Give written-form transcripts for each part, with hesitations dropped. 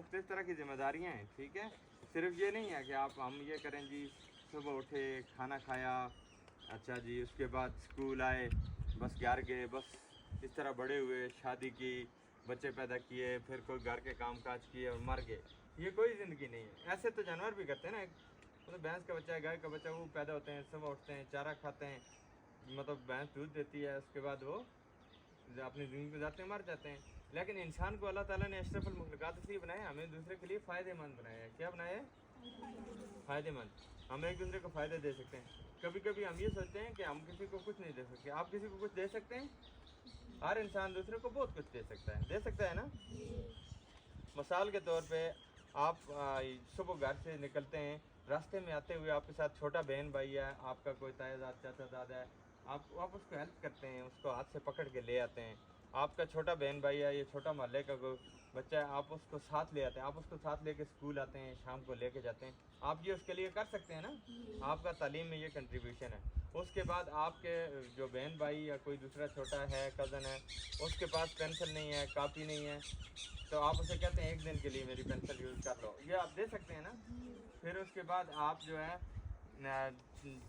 मुख्तलिफ तरह की ज़िम्मेदारियाँ हैं, ठीक है। सिर्फ ये नहीं है कि आप हम ये करें जी, सुबह उठे, खाना खाया, अच्छा जी, उसके बाद स्कूल आए, बस घर गए, बस इस तरह बड़े हुए, शादी की, बच्चे पैदा किए, फिर कोई घर के काम काज किए और मर गए। ये कोई ज़िंदगी नहीं है। ऐसे तो जानवर भी करते हैं ना, मतलब भैंस का बच्चा है, गाय का बच्चा, वो पैदा होते हैं, सुबह उठते हैं, चारा खाते हैं, मतलब भैंस दूध देती है, उसके बाद वो अपनी ज़िंदगी गुजारते हैं, मर जाते हैं। लेकिन इंसान को अल्लाह ताला ने अशरफुल मखलूक़ात इसलिए बनाया, हमें दूसरे के लिए फ़ायदेमंद बनाया है। क्या बनाया है? फ़ायदेमंद। हम एक दूसरे को फ़ायदे दे सकते हैं। कभी कभी हम ये सोचते हैं कि हम किसी को कुछ नहीं दे सकते। आप किसी को कुछ दे सकते हैं? हर इंसान दूसरे को बहुत कुछ दे सकता है ना। मिसाल के तौर पे आप सुबह घर से निकलते हैं, रास्ते में आते हुए आपके साथ छोटा बहन भाई है, आपका कोई ताया चाचा दादा है, आप उसको हेल्प करते हैं, उसको हाथ से पकड़ के ले आते हैं। आपका छोटा बहन भाई है, ये छोटा मोहल्ले का कोई बच्चा है, आप उसको साथ ले आते हैं, आप उसको साथ लेके स्कूल आते हैं, शाम को लेके जाते हैं। आप ये उसके लिए कर सकते हैं ना, आपका तालीम में ये कंट्रीब्यूशन है। उसके बाद आपके जो बहन भाई या कोई दूसरा छोटा है, कज़न है, उसके पास पेंसिल नहीं है, कापी नहीं है, तो आप उसे कहते हैं एक दिन के लिए मेरी पेंसिल यूज़ कर लो, ये आप दे सकते हैं ना। फिर उसके बाद आप जो है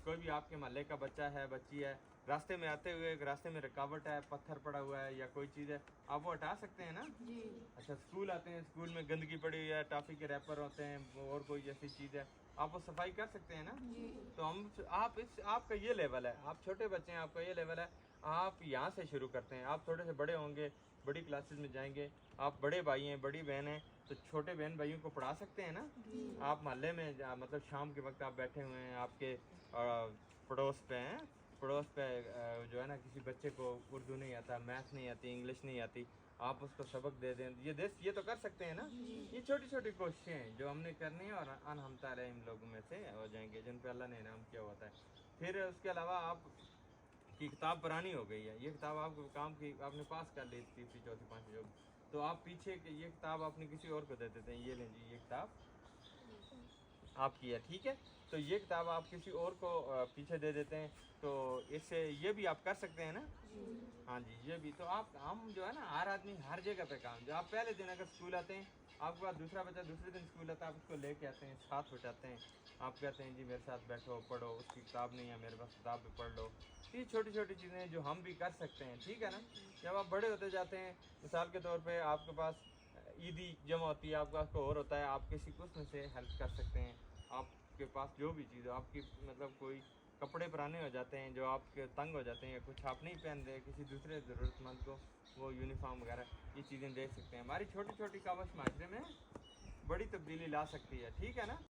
कोई भी आपके मोहल्ले का बच्चा है, बच्ची है, रास्ते में आते हुए रास्ते में रुकावट है, पत्थर पड़ा हुआ है या कोई चीज़ है, आप वो हटा सकते हैं ना। अच्छा, स्कूल आते हैं, स्कूल में गंदगी पड़ी हुई है, टॉफ़ी के रैपर होते हैं और कोई ऐसी चीज़ है, आप वो सफाई कर सकते हैं ना। तो हम आप इस आपका ये लेवल है, आप छोटे बच्चे हैं, आपका ये लेवल है, आप यहाँ से शुरू करते हैं। आप थोड़े से बड़े होंगे, बड़ी क्लासेस में जाएंगे, आप बड़े भाई हैं, बड़ी बहन हैं, तो छोटे बहन भाइयों को पढ़ा सकते हैं ना। आप मोहल्ले में मतलब शाम के वक्त आप बैठे हुए हैं, आपके पड़ोस पे हैं, पड़ोस पे जो है ना, किसी बच्चे को उर्दू नहीं आता, मैथ नहीं आती, इंग्लिश नहीं आती, आप उसको सबक दे दें, ये तो कर सकते हैं ना। ये छोटी छोटी कोशिशें हैं जो हमने करनी है, और हम तारे इन लोगों में से हो जाएंगे जिन पे अल्लाह ने इनाम किया होता है। फिर उसके अलावा आप की किताब पुरानी हो गई है, ये किताब आपको काम की, आपने पास कर ली तीसरी चौथी पाँचवीं जो, तो आप पीछे ये किताब अपनी किसी और को दे देते हैं, ये लें जी, ये किताब आपकी है, ठीक है। तो ये किताब आप किसी और को पीछे दे देते हैं, तो इससे ये भी आप कर सकते हैं ना। हाँ जी, ये भी। तो आप हम जो है ना, हर आदमी हर जगह पे काम, जो आप पहले दिन अगर स्कूल आते हैं, आपके बाद दूसरा बच्चा दूसरे दिन स्कूल आता है, आप उसको लेके आते हैं, साथ बिठाते हैं, आप कहते हैं जी मेरे साथ बैठो पढ़ो, उसकी किताब नहीं है मेरे पास, किताब भी पढ़ लो। तो ये छोटी छोटी चीज़ें जो हम भी कर सकते हैं, ठीक है ना। जब आप बड़े होते जाते हैं, मिसाल के तौर पर आपके पास ईदी जमा होती है, आपका कोई और होता है, आप किसी को उसमें से हेल्प कर सकते हैं। आपके पास जो भी चीज़ हो, आपकी मतलब कोई कपड़े पुराने हो जाते हैं जो आपके तंग हो जाते हैं, या कुछ आप नहीं पहन रहे, किसी दूसरे ज़रूरतमंद को वो यूनिफॉर्म वगैरह, ये चीज़ें दे सकते हैं। हमारी छोटी छोटी कावश माशरे में बड़ी तब्दीली ला सकती है, ठीक है ना।